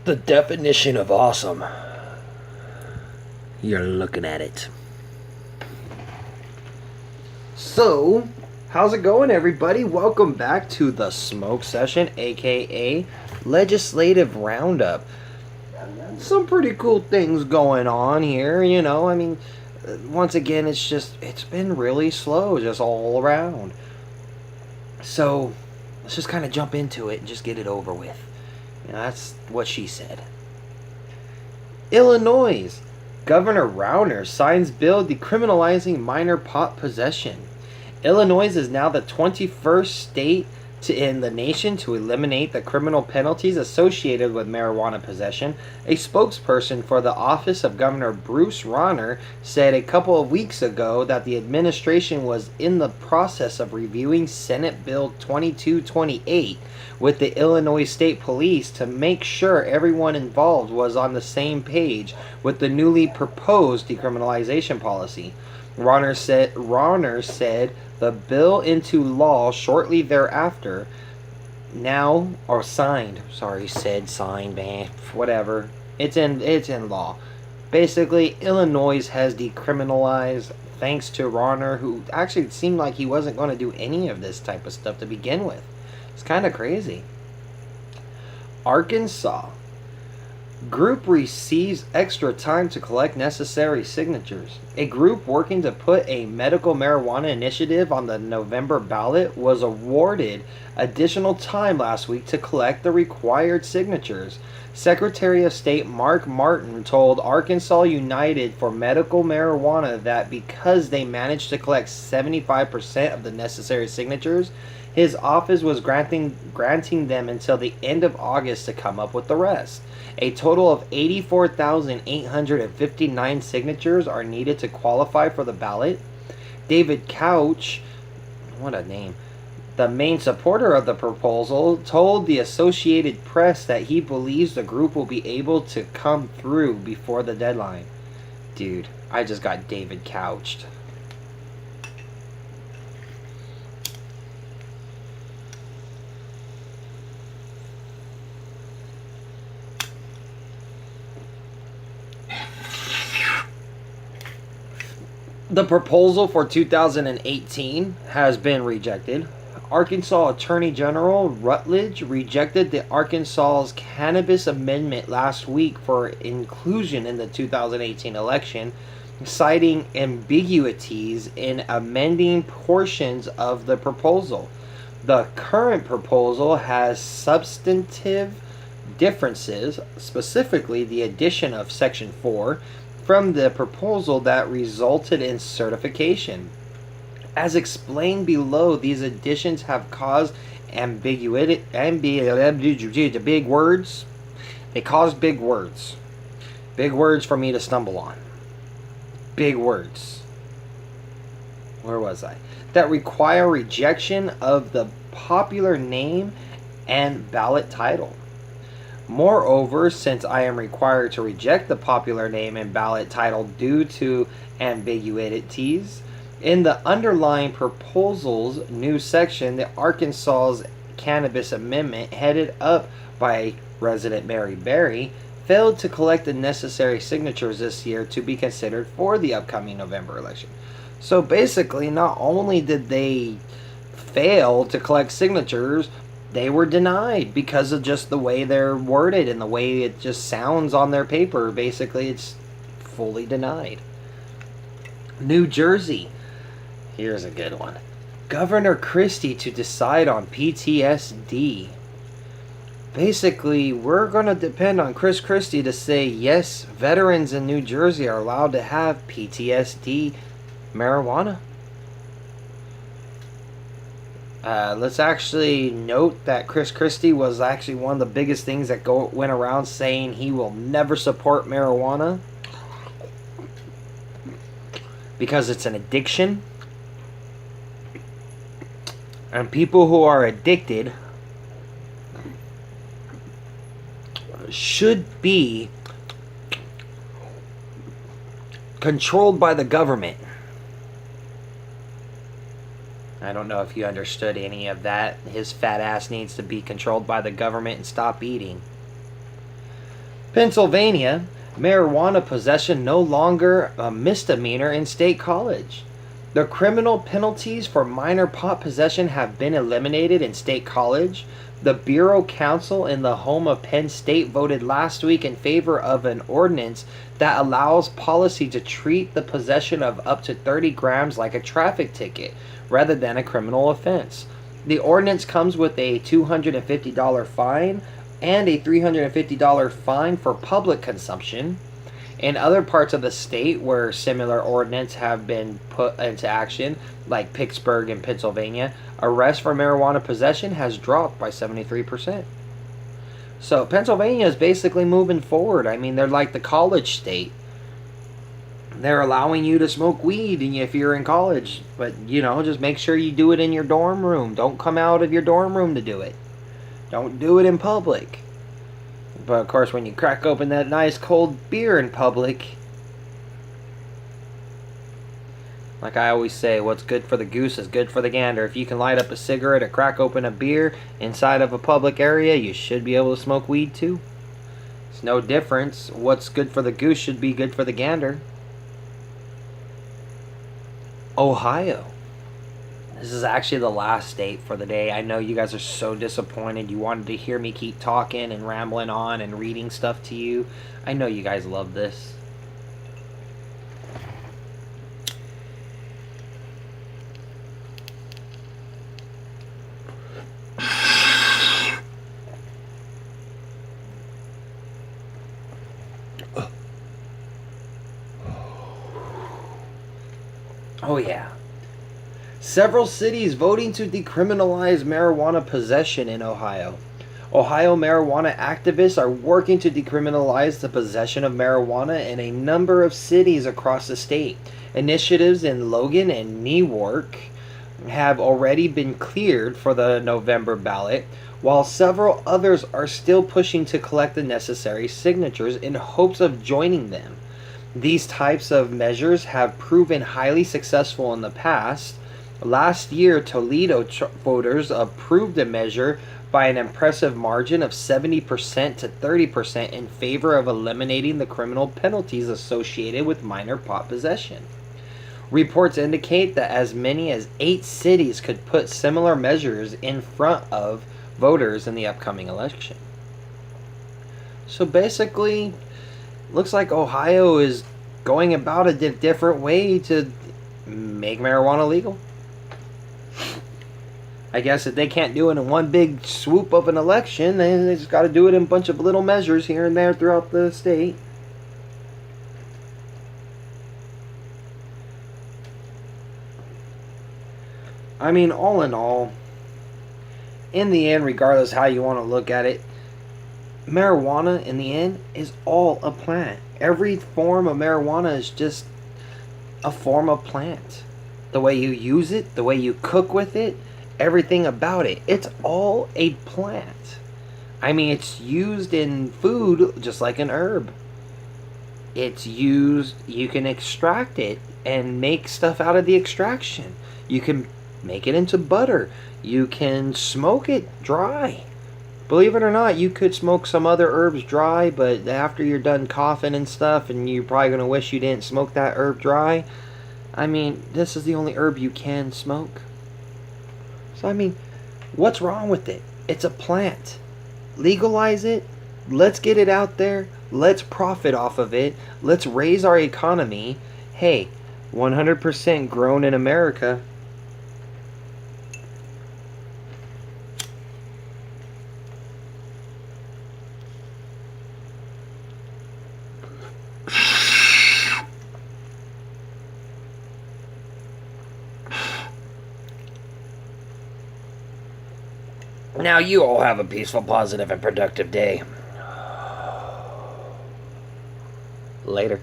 The definition of awesome. You're looking at it. So, how's it going, everybody? Welcome back to the Smoke Session, aka Legislative Roundup. Some pretty cool things going on here, you know. I mean, once again, it's been really slow just all around. So, let's just kind of jump into it and just get it over with. You know, that's what she said. Illinois. Governor Rauner signs bill decriminalizing minor pot possession. Illinois is now the 21st state in the nation to eliminate the criminal penalties associated with marijuana possession. A spokesperson for the office of Governor Bruce Rauner said a couple of weeks ago that the administration was in the process of reviewing Senate Bill 2228 with the Illinois State Police to make sure everyone involved was on the same page with the newly proposed decriminalization policy. Rauner said the bill into law shortly thereafter signed, man, whatever. It's in law. Basically, Illinois has decriminalized thanks to Rauner, who actually seemed like he wasn't going to do any of this type of stuff to begin with. It's kind of crazy. Arkansas. Group receives extra time to collect necessary signatures. A group working to put a medical marijuana initiative on the November ballot was awarded additional time last week to collect the required signatures. Secretary of State Mark Martin told Arkansas United for Medical Marijuana that because they managed to collect 75% of the necessary signatures, his office was granting them until the end of August to come up with the rest. A total of 84,859 signatures are needed to qualify for the ballot. David Couch, what a name, the main supporter of the proposal, told the Associated Press that he believes the group will be able to come through before the deadline. Dude, I just got David Couched. The proposal for 2018 has been rejected. Arkansas Attorney General Rutledge rejected the Arkansas's cannabis amendment last week for inclusion in the 2018 election, citing ambiguities in amending portions of the proposal. The current proposal has substantive differences, specifically the addition of Section 4, from the proposal that resulted in certification. As explained below, these additions have caused ambiguity. Big words. They cause big words. Big words for me to stumble on. Big words. Where was I? That require rejection of the popular name and ballot title. Moreover, since I am required to reject the popular name and ballot title due to ambiguities, in the underlying proposal's new section, the Arkansas's Cannabis Amendment, headed up by resident Mary Berry, failed to collect the necessary signatures this year to be considered for the upcoming November election. So basically, not only did they fail to collect signatures, they were denied because of just the way they're worded and the way it just sounds on their paper. Basically, it's fully denied. New Jersey. Here's a good one. Governor Christie to decide on PTSD. Basically, we're going to depend on Chris Christie to say, yes, veterans in New Jersey are allowed to have PTSD marijuana. Let's actually note that Chris Christie was actually one of the biggest things that went around saying he will never support marijuana because it's an addiction. And people who are addicted should be controlled by the government. I don't know if you understood any of that. His fat ass needs to be controlled by the government and stop eating. Pennsylvania, marijuana possession no longer a misdemeanor in state college. The criminal penalties for minor pot possession have been eliminated in state college. The Bureau Council in the home of Penn State voted last week in favor of an ordinance that allows policy to treat the possession of up to 30 grams like a traffic ticket rather than a criminal offense. The ordinance comes with a $250 fine and a $350 fine for public consumption. In other parts of the state where similar ordinances have been put into action, like Pittsburgh and Pennsylvania, arrest for marijuana possession has dropped by 73%. So Pennsylvania is basically moving forward. I mean, they're like the college state. They're allowing you to smoke weed if you're in college, but just make sure you do it in your dorm room. Don't come out of your dorm room to do it. Don't do it in public. But of course, when you crack open that nice cold beer in public, like I always say, what's good for the goose is good for the gander. If you can light up a cigarette or crack open a beer inside of a public area, you should be able to smoke weed too. It's no difference. What's good for the goose should be good for the gander. Ohio. This is actually the last state for the day. I know you guys are so disappointed. You wanted to hear me keep talking and rambling on and reading stuff to you. I know you guys love this. Oh yeah. Several cities voting to decriminalize marijuana possession in Ohio. Ohio marijuana activists are working to decriminalize the possession of marijuana in a number of cities across the state. Initiatives in Logan and Newark have already been cleared for the November ballot, while several others are still pushing to collect the necessary signatures in hopes of joining them. These types of measures have proven highly successful in the past. Last year, Toledo voters approved the measure by an impressive margin of 70% to 30% in favor of eliminating the criminal penalties associated with minor pot possession. Reports indicate that as many as 8 cities could put similar measures in front of voters in the upcoming election. So basically, looks like Ohio is going about a different way to make marijuana legal. I guess if they can't do it in one big swoop of an election, then they just got to do it in a bunch of little measures here and there throughout the state. I mean, all in all, in the end, regardless how you want to look at it, marijuana in the end is all a plant. Every form of marijuana is just a form of plant. The way you use it, the way you cook with it, everything about it, it's all a plant. I mean, it's used in food just like an herb. It's used, you can extract it and make stuff out of the extraction. You can make it into butter. You can smoke it dry. Believe it or not, you could smoke some other herbs dry, but after you're done coughing and stuff, and you're probably going to wish you didn't smoke that herb dry. I mean, this is the only herb you can smoke. So, I mean, what's wrong with it? It's a plant. Legalize it. Let's get it out there. Let's profit off of it. Let's raise our economy. Hey, 100% grown in America. Now you all have a peaceful, positive, and productive day. Later.